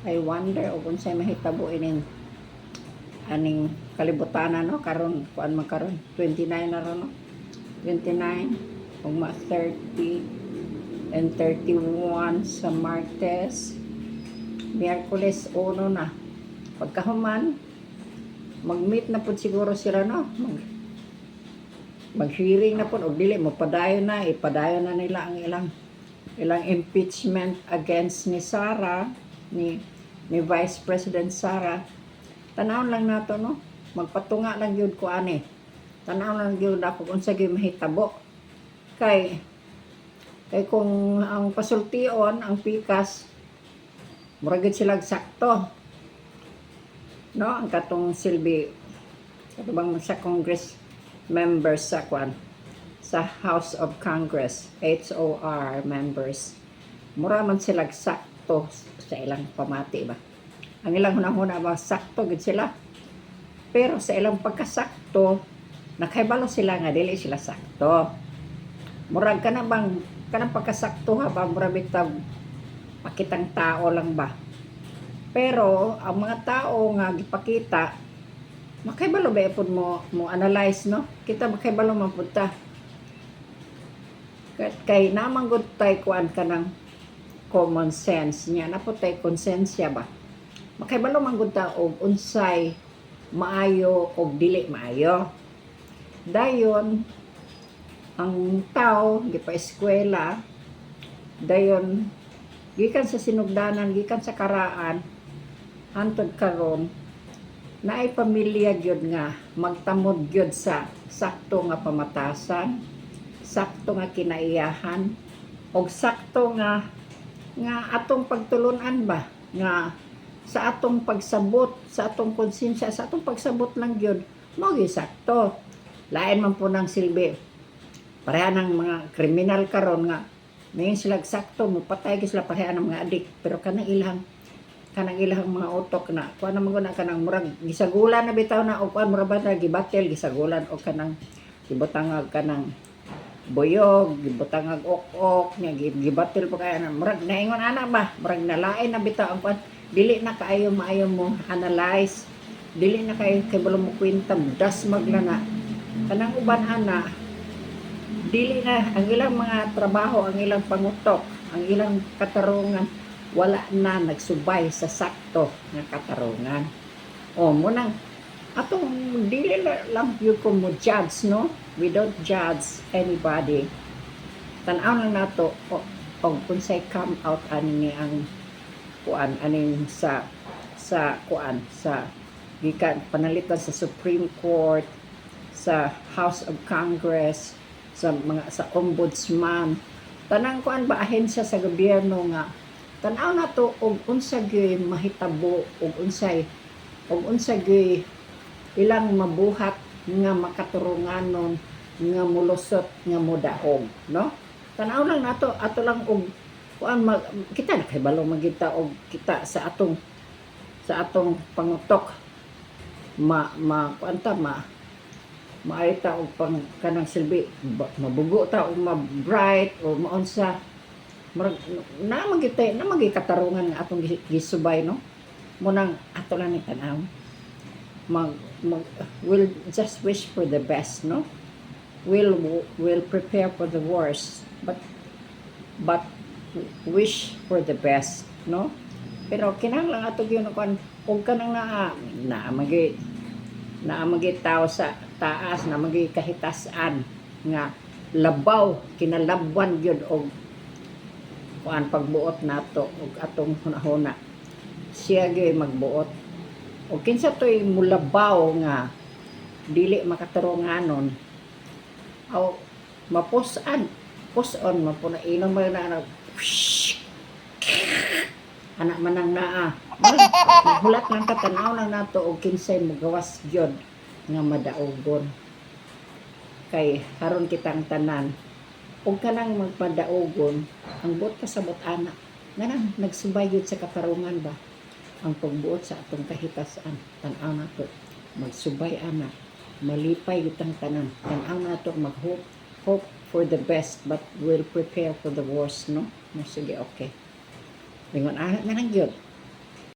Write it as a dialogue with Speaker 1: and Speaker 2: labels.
Speaker 1: I wonder o kung sa'y mahitabo ining aning kalibutan no karon kuan man karon 29 na ron no 29 ug ma 30 and 31 sa Martes, Miyerkules 1 na pagkahuman mag-meet na pud siguro sila no mag-hearing na pud og dili mo padayon na ipadayon na nila ang ilang impeachment against ni Sara ni Vice President Sara. Tanawon lang nato no magpatunga lang gyud ko ani tanawon lang gyud ako unsa gyud mahitabo kay kung ang pasultion ang pikas murag gyud sila sakto no ang katong silbi katubang sa Congress members sa kwan sa House of Congress HOR members mura man sila sakto sa ilang pamati ba ang ilang hunahuna ba sakto gid sila pero sa ilang pagkasakto nakaibalo sila nga dili sila sakto murag kana bang kanang pagkasakto ha ba murag bitaw makitang tao lang ba pero ang mga tao nga gipakita makaibalo ba pud mo analyze no kita makaibalo man pud ta kay namang gud tay kuan kanang common sense niya na pud tay konsensya ba makaibalo man gud ta og unsay maayo og dili maayo dayon ang tao gipa-eskwela dayon gikan sa sinugdanan gikan sa karaan hantod karon naay pamilya gyud nga magtamod gyud sa sakto nga pamatasan sakto nga kinaiyahan og sakto nga atong pagtulunan ba nga sa atong pagsabot sa atong konsensya sa atong pagsabot lang gyud mo gi sakto lain man po nang silbi pareha ng mga kriminal karon nga ngayon sila sakto mo patay sila pareha ng mga adik pero kanang ilang mga utok na kuan naman guna kanang murag gisagulan na bitaw na o kuan murag ba gibatel gisagulan o kanang gibutangag kanang boyog gibutangag ok nya gibatel pa kaya na murag naingon ana ba murag nalain na bitaw ang kuan dili na kaayo maayo mo analyze dili na kayo balo mo kwenta das maglana kanang uban ana dili na ang ilang mga trabaho ang ilang pangutok ang ilang katarungan wala na nagsubay sa sakto nga katarungan o mo nang atong dili lang yung ko mo judge no we don't judge anybody tan-aw lang nato o unsay come out ani ang kuan aning sa kuan sa gikan panalitan sa Supreme Court sa House of Congress sa ombudsman tanang kuan ba ahensya sa gobyerno nga tan-aw nato og unsa gyud mahitabo og unsay gyud ilang mabuhat nga makaturunganon nga mulusot nga modaog no tan-aw lang nato ato lang og kuan kita nakahibalo magita og kita sa atong pangutok kuanta maayta og pang kanang silbi mabugo ta og ma-bright o maunsa murag na magikatarungan nga atong gisubay no munang ato lang ni tan-aw we'll just wish for the best no we'll prepare for the worst but wish for the best no pero kinahanglan ato gyud kuan og kanang naamagi tao sa taas na magi kahitasan nga labaw kinalabwan gyud og kuan pagbuot nato og atong hunahuna siya gyud magbuot o kinsa toy mulabaw nga dili makatarunganon aw mapusan puson mapuna inom man na anak manang naa hulat lang katanaw lang nato og kinsay magawas gyud nga madaogon kay karon kitang tanan ug kanang magpadaogon ang buot kasabot anak nganang nagsubay gyud sa katarungan ba ang pagbuot sa atong kahitasan tan-aw nato magsubay anak malipay gyud ang tanan tan-aw nato hope for the best but we'll prepare for the worst no sige okay lingon anak na lang gyud